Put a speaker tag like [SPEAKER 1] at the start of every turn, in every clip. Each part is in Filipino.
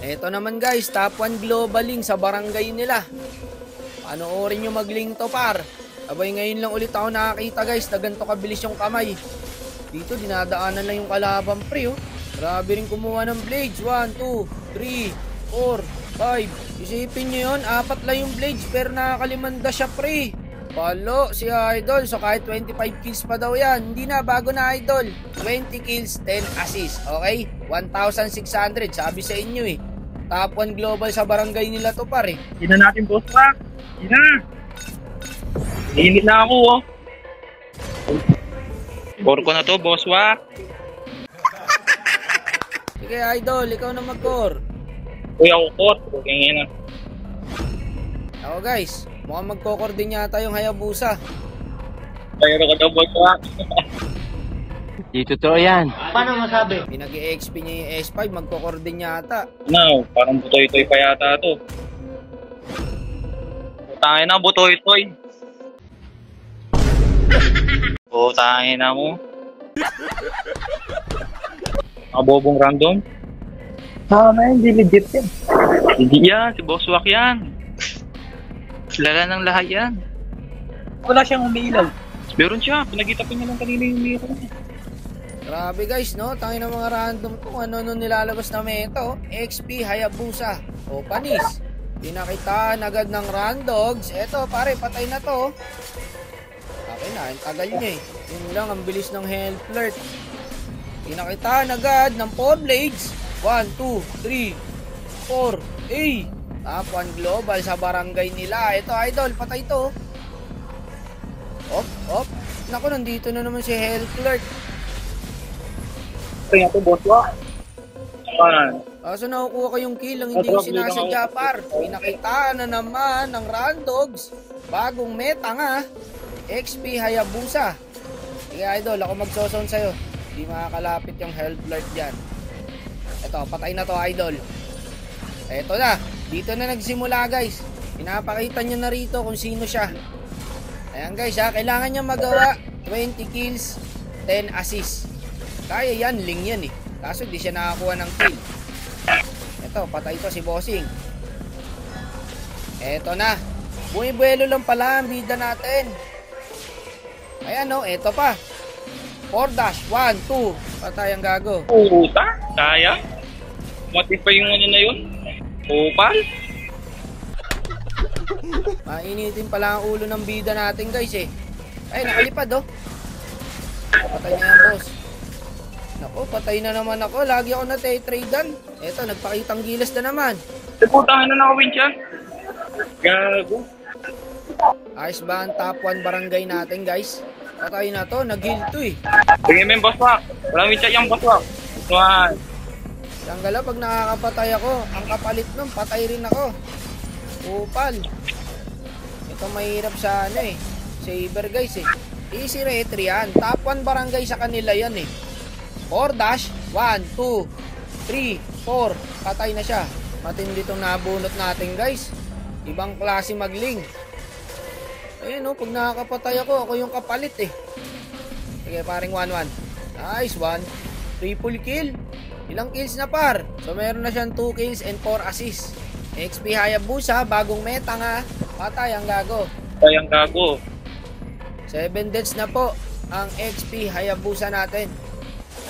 [SPEAKER 1] Eto naman guys, top 1 globaling sa barangay nila. Panoorin nyo mag-link to par. Abay ngayon lang ulit ako nakakita guys na ganito kabilis yung kamay. Dito dinadaanan lang yung kalaban pre oh. Grabe rin kumuha ng blades. 1, 2, 3, 4, 5. Isipin nyo yun, 4 lang yung blades pero nakakalimanda siya pre. Palo si Idol. So kahit 25 kills pa daw yan. Hindi na, bago na Idol. 20 kills, 10 assists. Okay? 1,600. Sabi sa inyo eh. Top 1 global sa barangay nila to pare.
[SPEAKER 2] Hindi na natin boss pa. Hindi na. Init na ako oh. Core ko na to boss wa.
[SPEAKER 1] Sige Idol, ikaw na mag-core.
[SPEAKER 2] Uy ako core. Kaya na.
[SPEAKER 1] Ako guys, mukhang magkokor din yata yung Hayabusa.
[SPEAKER 2] Kaya ko daw boss wa.
[SPEAKER 3] Di totoo yan.
[SPEAKER 4] Paano masabi?
[SPEAKER 1] Pinag-i-XP niya yung S5, magkokor din yata.
[SPEAKER 2] No, parang butoy-toy pa yata to. Tangin na butoy-toy. Tangin na mo. Abobong random.
[SPEAKER 4] Tama yan, hindi legit yan.
[SPEAKER 2] Hindi yan, si Boss Wak yan. Kilala ng lahat yan.
[SPEAKER 4] Wala siyang umiilaw.
[SPEAKER 2] Meron siya, pinagitapin niya lang kanina yung meron niya.
[SPEAKER 1] Grabe guys, no? Tangin ng mga random kung ano nilalabas na meto. XP Hayabusa o panis. Pinakitaan agad ng randogs. Eto pare, patay na to. Okay na, ang tagal niya eh. Yun lang, ang bilis ng health alert. Pinakitaan agad ng 4 blades. 1, 2, 3, 4, Top 1 global sa barangay nila. Ito Idol, patay to. Op. Naku, nandito na naman si health alert.
[SPEAKER 2] Kaya to Boss Wak.
[SPEAKER 1] Kaso nakukuha ko yung kill ang hindi ko sinasadya par. Pinakitaan na naman ng randogs. Bagong meta nga. XP Hayabusa. Sige Idol, ako magsosound sa'yo. Hindi makakalapit yung health alert dyan. Ito, patay na to Idol. Eto na, dito na nagsimula guys. Pinapakita nyo na rito kung sino siya. Ayan guys ha, kailangan niya magawa 20 kills, 10 assists. Kaya yan, ling yan eh. Kaso di siya nakakuha ng kill. Eto, patay to si Bossing. Eto na, bumibuelo lang pala ang bida natin. Ayan o, eto pa. 4 dash, 1, 2. Patay ang gago.
[SPEAKER 2] Puta, kaya? Matis pa yung ano na yun? Upal?
[SPEAKER 1] Mainitin pala ang ulo ng bida natin guys eh. Ay, nakalipad oh. Patay na yan boss. Naku, patay na naman ako. Lagi ako na-tradean. Eto, nagpakitang gilas na naman.
[SPEAKER 2] Putahan na nakawin siya. Gago.
[SPEAKER 1] Ayos ba ang top 1 barangay natin guys? Patay na to, nag-heal to eh.
[SPEAKER 2] Tingin mo yung Boss Wak. Walang win siya yung Boss Wak. One.
[SPEAKER 1] Tanggala pag nakakapatay ako, ang kapalit nun, patay rin ako. Upal. Ito mahirap sa ano eh. Saber guys eh. Easy retry yan. Top 1 barangay sa kanila yan eh. 4 dash, 1, 2, 3, 4. Patay na siya. Matindi itong nabunot natin guys. Ibang klase magling. Ayun o, pag nakakapatay ako yung kapalit eh. Sige, paring 1-1. Nice, 1. Triple kill. Ilang kills na par? So meron na siyang 2 kills and 4 assists. XP Hayabusa, bagong meta nga. Patay ang gago.
[SPEAKER 2] Patay ang gago.
[SPEAKER 1] 7 deaths na po ang XP Hayabusa natin.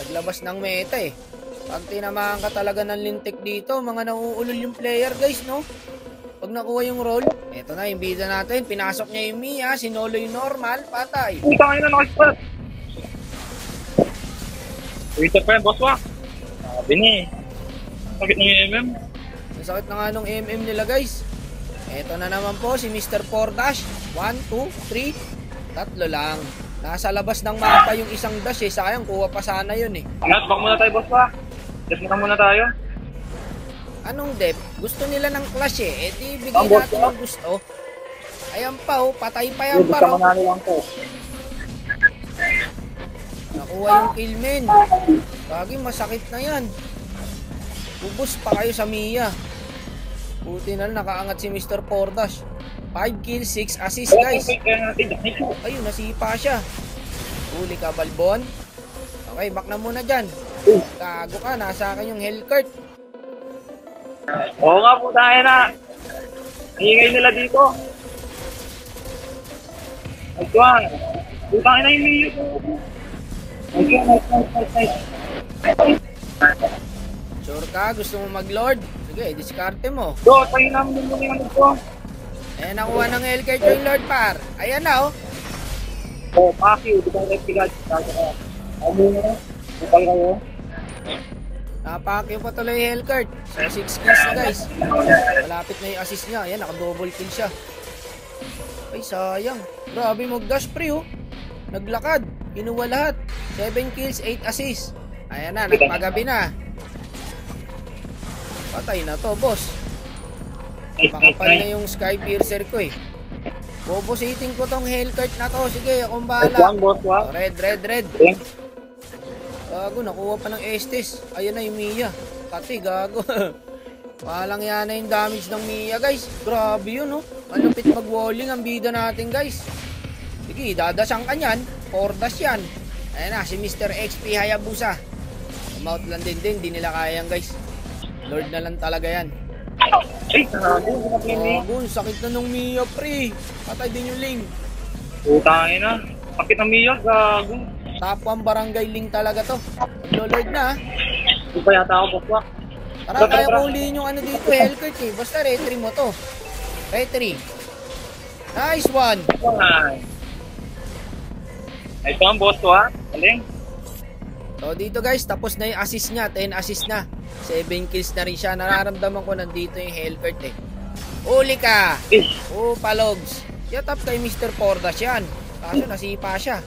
[SPEAKER 1] Naglabas ng meta eh. Pag tinamaan ka talaga ng lintik dito, mga nauulol yung player guys, no? Pag nakuha yung roll, eto na yung bida natin. Pinasok niya yung Mia, sinolo yung normal, patay.
[SPEAKER 2] Putangin na nakaspot. Wait pa yan, Boss Wak. Sabi ni. Sakit ng MM.
[SPEAKER 1] Ang sakit na nga nung MM nila guys. Eto na naman po si Mr. 4 dash. 1, 2, 3. Tatlo lang. Nasa labas ng mapa yung isang dash eh. Sayang, kuha pa sana yun eh.
[SPEAKER 2] Back muna tayo, Boss Wak. Def muna tayo.
[SPEAKER 1] Anong dep? Gusto nila ng clash eh. Eh di bigay natin ang gusto. Ayan pa oh, patay pa yan pa oh. Nakuha yung kill men. Lagi masakit na yan. Ubus pa kayo sa Mia. Buti na nakaangat si Mr. Pordash. 5 kills, 6 assists guys. Ayun, nasipa siya. Huli ka, Balbon. Okay, back na muna dyan. Gago ka, nasa akin yung Hellcurt.
[SPEAKER 2] Oo nga po tayo na. Hingay nila dito. Ayun. Putang ina yung Mio ko. Ayun, nice.
[SPEAKER 1] Sure ka? Gusto mo mag-lord? Sige, diskarte mo.
[SPEAKER 2] Do, tayo namin muna yung ano ko.
[SPEAKER 1] Eh, nakuha ng Hellcurt yung Lord par. Ayan na, oh.
[SPEAKER 2] Oh, Paki, di ba nagpigad? Ano na? Upal kayo?
[SPEAKER 1] Napakyo pa tuloy yung Hellcurt. So, 6 kills na, guys. Malapit na yung assist niya. Ayan, naka-double kill siya. Ay, sayang. Grabe mag-dash pre, oh. Naglakad. Kinuha lahat. 7 kills, 8 assists. Ayan na, nagpagabi na. Patay na to, boss. Makapal na yung Sky Piercer ko, eh. Bobossiting ko tong Hellcurt na to. Sige, akong bahala.
[SPEAKER 2] Boss,
[SPEAKER 1] Oh, red. Gago, nakuha pa ng Estes. Ayan na yung Mia. Kati, gago. Palang yan na yung damage ng Mia, guys. Grabe yun, oh. Malupit mag-walling ang bida natin, guys. Sige, dadasang ka nyan. 4 dash yan. Ayan na, si Mr. XP Hayabusa. Mount lang din, di nila kayang, guys. Lord na lang talaga yan.
[SPEAKER 2] Ay, gago.
[SPEAKER 1] Gago, sakit na nung Mia, pre. Patay din yung Ling.
[SPEAKER 2] Putangin na. Sakit ng Mio, gago.
[SPEAKER 1] Top 1 barangay Ling talaga to. Lord na, ha.
[SPEAKER 2] Di pa yata ako, boss.
[SPEAKER 1] Tara, kaya ko ulihin yung ano dito, Hellcurt, eh. Basta retry mo to. Retry. Nice one.
[SPEAKER 2] Ay, ito ang boss ko, ha? Aling.
[SPEAKER 1] So dito guys, tapos na yung assist niya. 10 assist na. 7 kills na rin siya. Nararamdaman ko nandito yung Hellcurt, eh. Uli ka. Oh, palogs. Yatap kay Mr. Pordas yan. Kaso nasipa siya.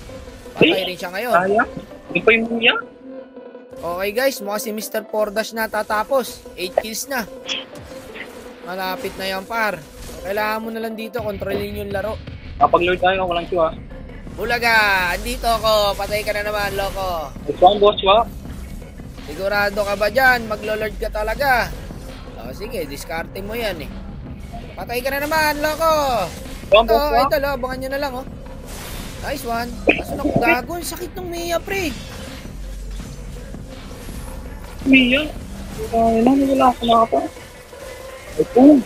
[SPEAKER 1] Patay rin siya ngayon.
[SPEAKER 2] Kaya? Hindi pa yung Mia?
[SPEAKER 1] Okay guys, mukha si Mr. Pordas na tatapos. 8 kills na. Malapit na yan par. Kailangan mo na lang dito, kontrolin yung laro.
[SPEAKER 2] Kapag Lord tayo, walang siya.
[SPEAKER 1] Bulaga, andito ako. Patay ka na naman, loko.
[SPEAKER 2] Ito ang boss ko.
[SPEAKER 1] Sigurado ka ba dyan? Maglo-lord ka talaga. O sige, diskarte mo yan, eh. Patay ka na naman, loko.
[SPEAKER 2] Ito ang boss ko.
[SPEAKER 1] Ito, abangan nyo na lang, oh. Nice one. Kaso naku, gago. Sakit ng Mia, pre.
[SPEAKER 2] Mia? Wala ako na pa. Ito.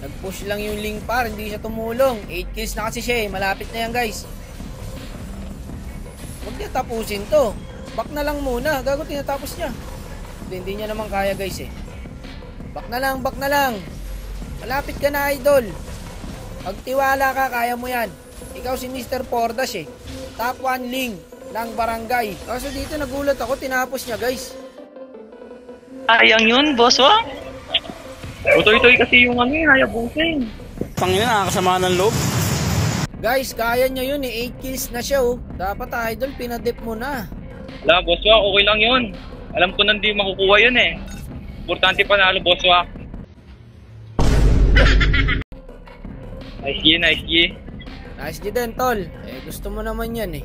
[SPEAKER 1] Nag-push lang yung Ling par. Hindi siya tumulong. 8 kills na kasi siya, eh. Malapit na yan, guys. Huwag niya tapusin to. Back na lang muna. Gago, tinatapos niya. Hindi niya naman kaya, guys, eh. Back na lang. Malapit ka na, idol. Pagtiwala ka, kaya mo yan. Ikaw si Mr. Pordas, eh. Top 1 Ling ng barangay. Kaso dito nagulat ako, tinapos niya, guys.
[SPEAKER 2] Sayang yun, boss, wa? Utoy-toy kasi yung ano, Hayabusa.
[SPEAKER 3] Pangina, nakakasama ng loob.
[SPEAKER 1] Guys, kaya niya yun, eh. 8 kills na siya, oh. Dapat, idol, pinadip mo na.
[SPEAKER 2] Wala, boss, wa? Okay lang yun. Alam ko nang di makukuha yun, eh. Importante panalo, boss, wa? Nice G.
[SPEAKER 1] Nice din, tol. Eh, gusto mo naman yan, eh.